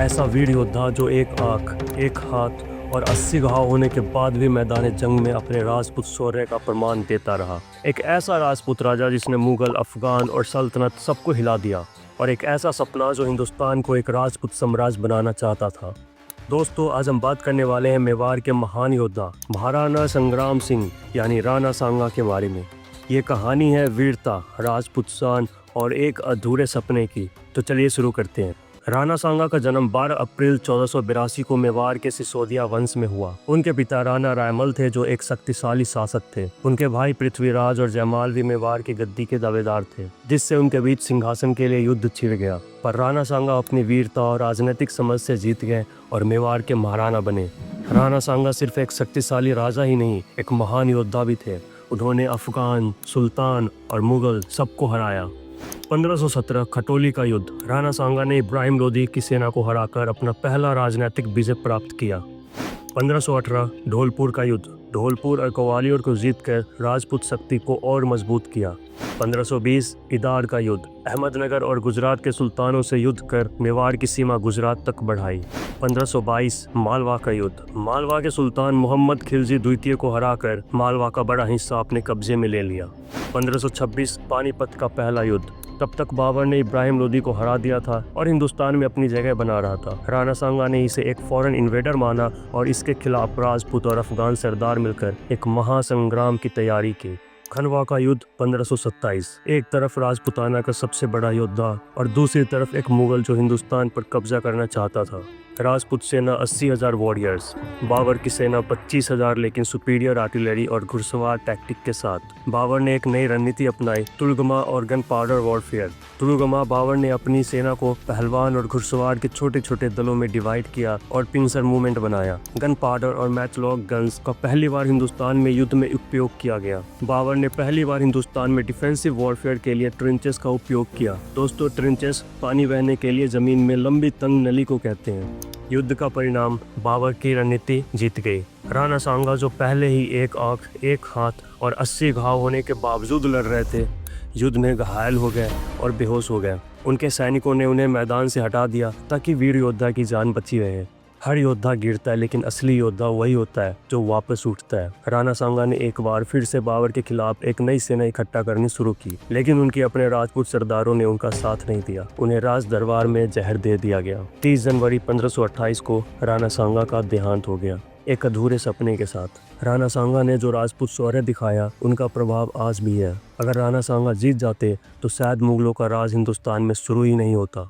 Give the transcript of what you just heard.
ऐसा वीर योद्धा जो एक आँख, एक हाथ और 80 घाव होने के बाद भी मैदान जंग में अपने राजपूत शौर्य का प्रमाण देता रहा। एक ऐसा राजपूत राजा जिसने मुगल, अफगान और सल्तनत सबको हिला दिया, और एक ऐसा सपना जो हिंदुस्तान को एक राजपूत साम्राज्य बनाना चाहता था। दोस्तों, आज हम बात करने वाले हैं मेवाड़ के महान योद्धा महाराणा संग्राम सिंह यानी राणा सांगा के बारे में। ये कहानी है वीरता, राजपूत शान और एक अधूरे सपने की। तो चलिए शुरू करते हैं। राणा सांगा का जन्म 12 अप्रैल 1482 को मेवाड़ के सिसोदिया वंश में हुआ। उनके पिता राणा रायमल थे जो एक शक्तिशाली शासक थे। उनके भाई पृथ्वीराज और जयमाल भी मेवाड़ की गद्दी के दावेदार थे, जिससे उनके बीच सिंहासन के लिए युद्ध छिड़ गया। पर राणा सांगा अपनी वीरता और राजनीतिक समझ से जीत गए और मेवाड़ के महाराणा बने। राणा सांगा सिर्फ एक शक्तिशाली राजा ही नहीं, एक महान योद्धा भी थे। उन्होंने अफगान, सुल्तान और मुगल सबको हराया। 1517 खटोली का युद्ध। राणा सांगा ने इब्राहिम लोदी की सेना को हराकर अपना पहला राजनीतिक विजय प्राप्त किया। 1518 धौलपुर का युद्ध। धौलपुर और ग्वालियर को जीतकर राजपूत शक्ति को और मजबूत किया। 1520 इदार का युद्ध। अहमदनगर और गुजरात के सुल्तानों से युद्ध कर मेवाड़ की सीमा गुजरात तक बढ़ाई। 1522 मालवा का युद्ध। मालवा के सुल्तान मोहम्मद खिलजी द्वितीय को हराकर मालवा का बड़ा हिस्सा अपने कब्जे में ले लिया। 1526 पानीपत का पहला युद्ध। तब तक बाबर ने इब्राहिम लोदी को हरा दिया था और हिंदुस्तान में अपनी जगह बना रहा था। राणा सांगा ने इसे एक फॉरेन इन्वेडर माना और इसके खिलाफ राजपूत और अफगान सरदार मिलकर एक महासंग्राम की तैयारी की। खनवा का युद्ध 1527। एक तरफ राजपुताना का सबसे बड़ा योद्धा और दूसरी तरफ एक मुगल जो हिंदुस्तान पर कब्जा करना चाहता था। राजपूत सेना 80,000 वॉरियर्स, बाबर की सेना 25,000 लेकिन सुपीरियर आर्टिलरी और घुड़सवार टैक्टिक के साथ। बाबर ने एक नई रणनीति अपनाई, तुलगमा और gun powder warfare. Tulughma Babar ने अपनी सेना को पहलवान और घुड़सवार के छोटे छोटे दलों में डिवाइड किया और पिंसर मूवमेंट बनाया। गन पाउडर और मैचलॉक गन्स का पहली बार हिंदुस्तान में युद्ध में उपयोग किया गया। बाबर ने पहली बार हिंदुस्तान में डिफेंसिव वॉरफेयर के लिए ट्रेंचेस का उपयोग किया। दोस्तों, ट्रेंचेस पानी बहने के लिए जमीन में लंबी तंग नली को कहते हैं। युद्ध का परिणाम, बाबर की रणनीति जीत गई। राणा सांगा जो पहले ही एक आंख, एक हाथ और 80 घाव होने के बावजूद लड़ रहे थे, युद्ध में घायल हो गए और बेहोश हो गए। उनके सैनिकों ने उन्हें मैदान से हटा दिया ताकि वीर योद्धा की जान बची रहे। हर योद्धा गिरता है, लेकिन असली योद्धा वही होता है जो वापस उठता है। राणा सांगा ने एक बार फिर से बाबर के खिलाफ एक नई सेना इकट्ठा करनी शुरू की, लेकिन उनके अपने राजपूत सरदारों ने उनका साथ नहीं दिया। उन्हें राज दरबार में जहर दे दिया गया। 30 जनवरी 1528 को राणा सांगा का देहांत हो गया, एक अधूरे सपने के साथ। राणा सांगा ने जो राजपूत शौर्य दिखाया, उनका प्रभाव आज भी है। अगर राणा सांगा जीत जाते तो शायद मुगलों का राज हिंदुस्तान में शुरू ही नहीं होता।